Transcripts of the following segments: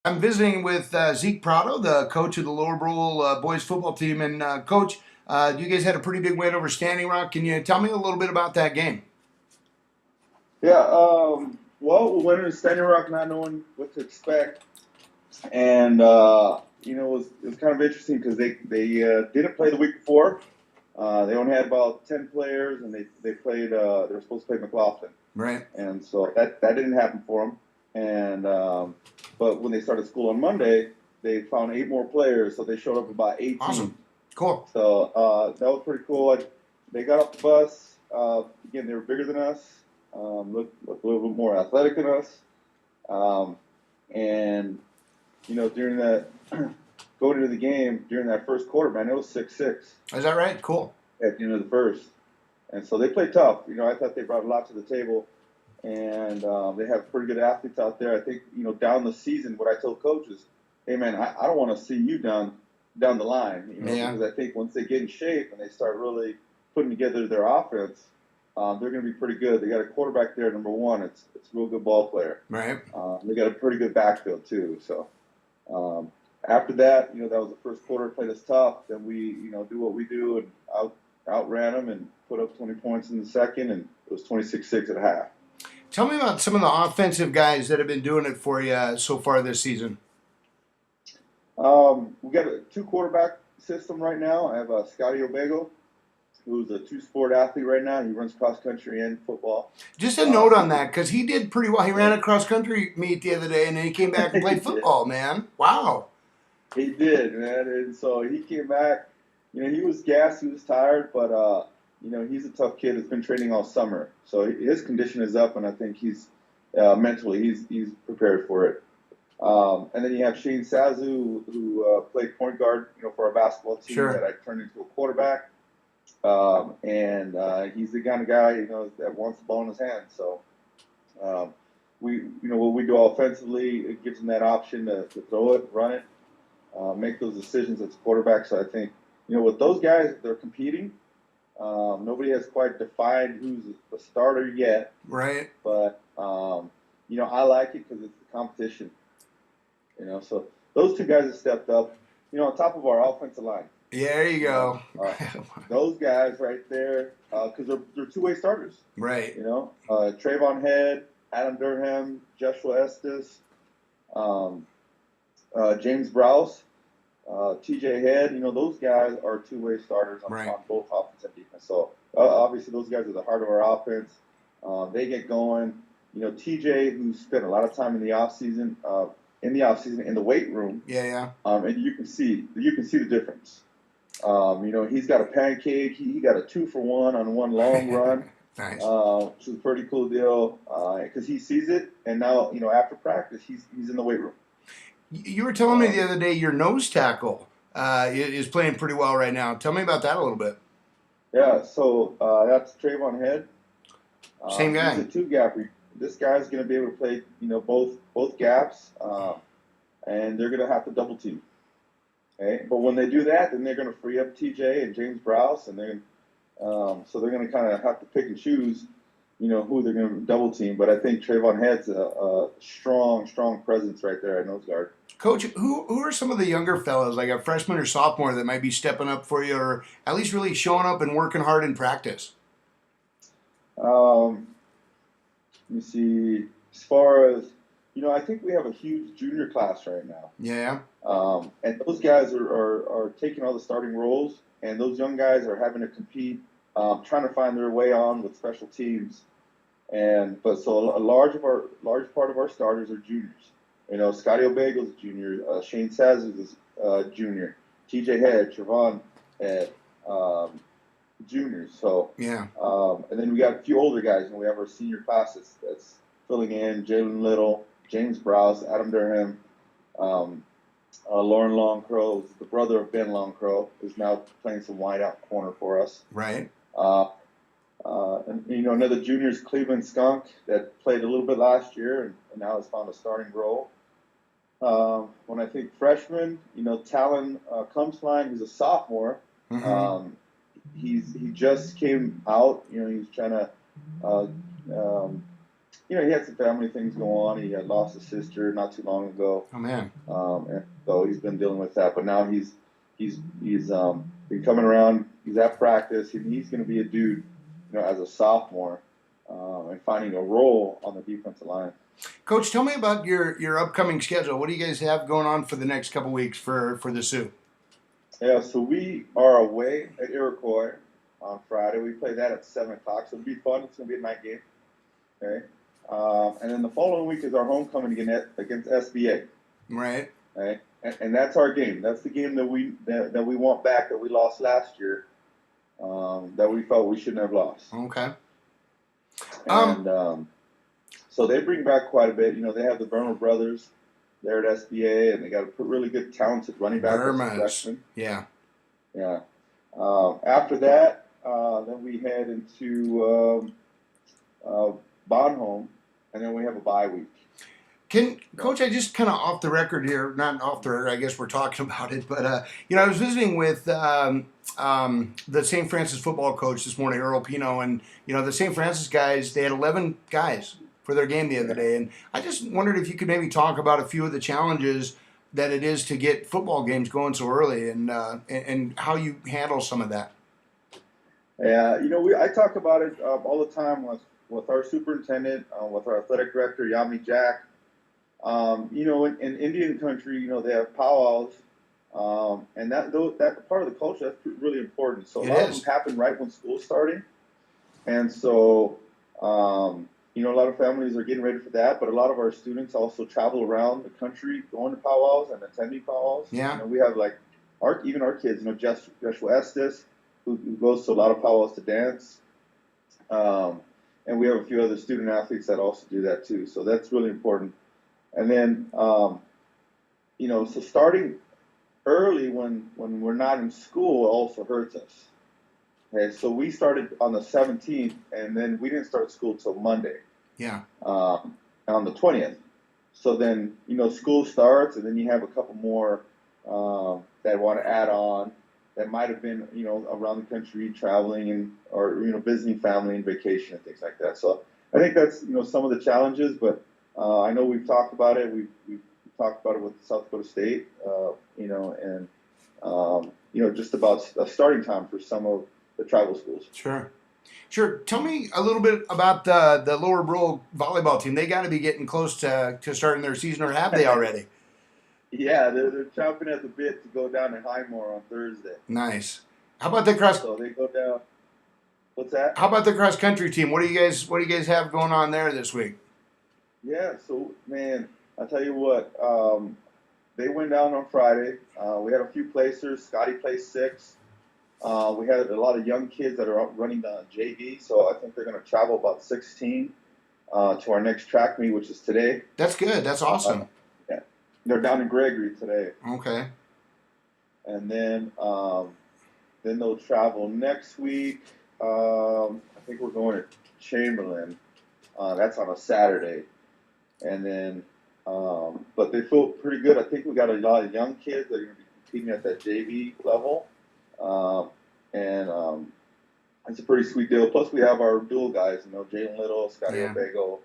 I'm visiting with Zeke Prado, the coach of the Lower Brule boys football team. And coach, you guys had a pretty big win over Standing Rock. Can you tell me a little bit about that game? Yeah, well, we went into Standing Rock not knowing what to expect, and it was kind of interesting because they didn't play the week before. They only had about 10 players, and they played. They were supposed to play McLaughlin, Right. and so that didn't happen for them. And but when they started school on Monday, they found 8 more players, so they showed up about 18. Awesome. Cool. So that was pretty cool. They got off the bus. Again, they were bigger than us, looked a little bit more athletic than us. Um, and, during that, going into the game, during that first quarter, man, it was 6-6 Is that right? Cool. at the end of the first. And so they played tough. I thought they brought a lot to the table. And they have pretty good athletes out there. I think, down the season, what I told coaches, hey, man, I don't want to see you down the line, Yeah. because I think once they get in shape and they start really putting together their offense, they're going to be pretty good. They got a quarterback there, number one. It's a real good ball player. Right. They got a pretty good backfield too. So after that, that was the first quarter. Played us tough. Then we, do what we do and outran them and put up 20 points in the second, and it was 26-6 at half. Tell me about some of the offensive guys that have been doing it for you so far this season. We got a 2 quarterback system right now. I have Scotty Obego, who's a 2-sport athlete right now. He runs cross country and football. Just a note on that, because he did pretty well. He ran a cross country meet the other day, and then he came back and played football, man. Wow. He did, man. And so he came back. He was gassed, he was tired, but he's a tough kid that's been training all summer. So his condition is up, and I think he's mentally he's prepared for it. And then you have Shane Sazu, who played point guard, for our basketball team Sure. that I turned into a quarterback. And he's the kind of guy, that wants the ball in his hand. So what we do offensively, it gives him that option to throw it, run it, make those decisions as a quarterback. So I think, with those guys, they're competing. Nobody has quite defined who's the starter yet. Right. But, I like it because it's the competition. So those 2 guys have stepped up, on top of our offensive line. Yeah, there you go. Those guys right there, because they're 2-way starters. Right. Trayvon Head, Adam Durham, Joshua Estes, James Browse, TJ Head. Those guys are 2-way starters on, Right. on both offense and defense. So obviously those guys are the heart of our offense. They get going. TJ, who spent a lot of time in the offseason, in the weight room. Yeah. And you can see the difference. He's got a pancake. He got a 2-for-1 on one long run. Nice. Which is a pretty cool deal because he sees it, and now after practice he's in the weight room. You were telling me the other day your nose tackle is playing pretty well right now. Tell me about that a little bit. Yeah, so that's Trayvon Head. Same guy. He's a 2-gapper. This guy's going to be able to play both gaps, and they're going to have to double team. Okay, but when they do that, then they're going to free up TJ and James Browse, and so they're going to kind of have to pick and choose, who they're going to double team. But I think Trayvon Head's a strong presence right there at nose guard. Coach, who are some of the younger fellows, like a freshman or sophomore, that might be stepping up for you, or at least really showing up and working hard in practice? Let me see. As far as I think we have a huge junior class right now. Yeah. And those guys are taking all the starting roles, and those young guys are having to compete, trying to find their way on with special teams. So a large part of our starters are juniors. Scotty Obego's a junior, Shane Saz is a junior, TJ Head, Trevon Head, juniors. So Yeah. and then we got a few older guys, and we have our senior classes that's filling in: Jalen Little, James Browse, Adam Durham, Lauren Longcrow, the brother of Ben Longcrow, is now playing some wide out corner for us. Right. And another junior is Cleveland Skunk that played a little bit last year and now has found a starting role. When I think freshman, Talon Kumsline, who's a sophomore. Mm-hmm. He just came out. He's trying to he had some family things go on. He had lost his sister not too long ago, Oh man. and so he's been dealing with that. But now he's been coming around. He's at practice, and he's going to be a dude, as a sophomore, and finding a role on the defensive line. Coach, tell me about your upcoming schedule. What do you guys have going on for the next couple weeks for the Sioux? Yeah, so we are away at Iroquois on Friday. We play that at 7 o'clock, so it'll be fun. It's going to be a night game. Okay. And then the following week is our homecoming against SBA. Right. Okay. And that's our game. That's the game that we want back, that we lost last year, that we felt we shouldn't have lost. Okay. And so they bring back quite a bit. They have the Burma brothers there at SBA, and they got a really good, talented running back. Burmas. Yeah. Yeah. After that, then we head into Bonhomme, and then we have a bye week. Coach, I just kind of off the record here, not off the record, I guess we're talking about it, but, I was visiting with the St. Francis football coach this morning, Earl Pino, and, the St. Francis guys, they had 11 guys for their game the other day, and I just wondered if you could maybe talk about a few of the challenges that it is to get football games going so early, and how you handle some of that. Yeah, I talk about it all the time with our superintendent, with our athletic director, Yami Jack. In Indian country, they have powwows, and that part of the culture, that's really important. So a lot of them happen right when school's starting, and so a lot of families are getting ready for that. But a lot of our students also travel around the country, going to powwows and attending powwows. Yeah. We have even our kids, Joshua Estes, who goes to a lot of powwows to dance, and we have a few other student athletes that also do that too. So that's really important. And then, so starting early when we're not in school also hurts us. Okay, so we started on the 17th, and then we didn't start school till Monday. Yeah. On the 20th. So then, school starts, and then you have a couple more that want to add on that might have been, around the country traveling or visiting family and vacation and things like that. So I think that's, some of the challenges, but I know we've talked about it. We've talked about it with South Dakota State, just about a starting time for some of the tribal schools. Sure. Tell me a little bit about the Lower Brule volleyball team. They got to be getting close to starting their season, or have they already? Yeah, they're chomping at the bit to go down to Highmore on Thursday. Nice. How about the cross? So they go down. What's that? How about the cross country team? What do you guys have going on there this week? Yeah, so man, I tell you what, they went down on Friday. We had a few placers. Scotty placed 6. We had a lot of young kids that are running the JV, so I think they're going to travel about 16 to our next track meet, which is today. That's good. That's awesome. Yeah, they're down in Gregory today. Okay. And then they'll travel next week. I think we're going to Chamberlain. That's on a Saturday. And then, but they feel pretty good. I think we got a lot of young kids that are going to be competing at that JV level. And it's a pretty sweet deal. Plus, we have our dual guys, Jalen Little, Scotty Obago,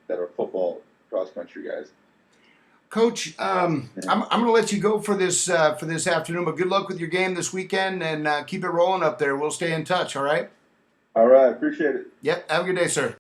that are football cross country guys. Coach, I'm going to let you go for this afternoon, but good luck with your game this weekend, and keep it rolling up there. We'll stay in touch. All right. All right. Appreciate it. Yep. Have a good day, sir.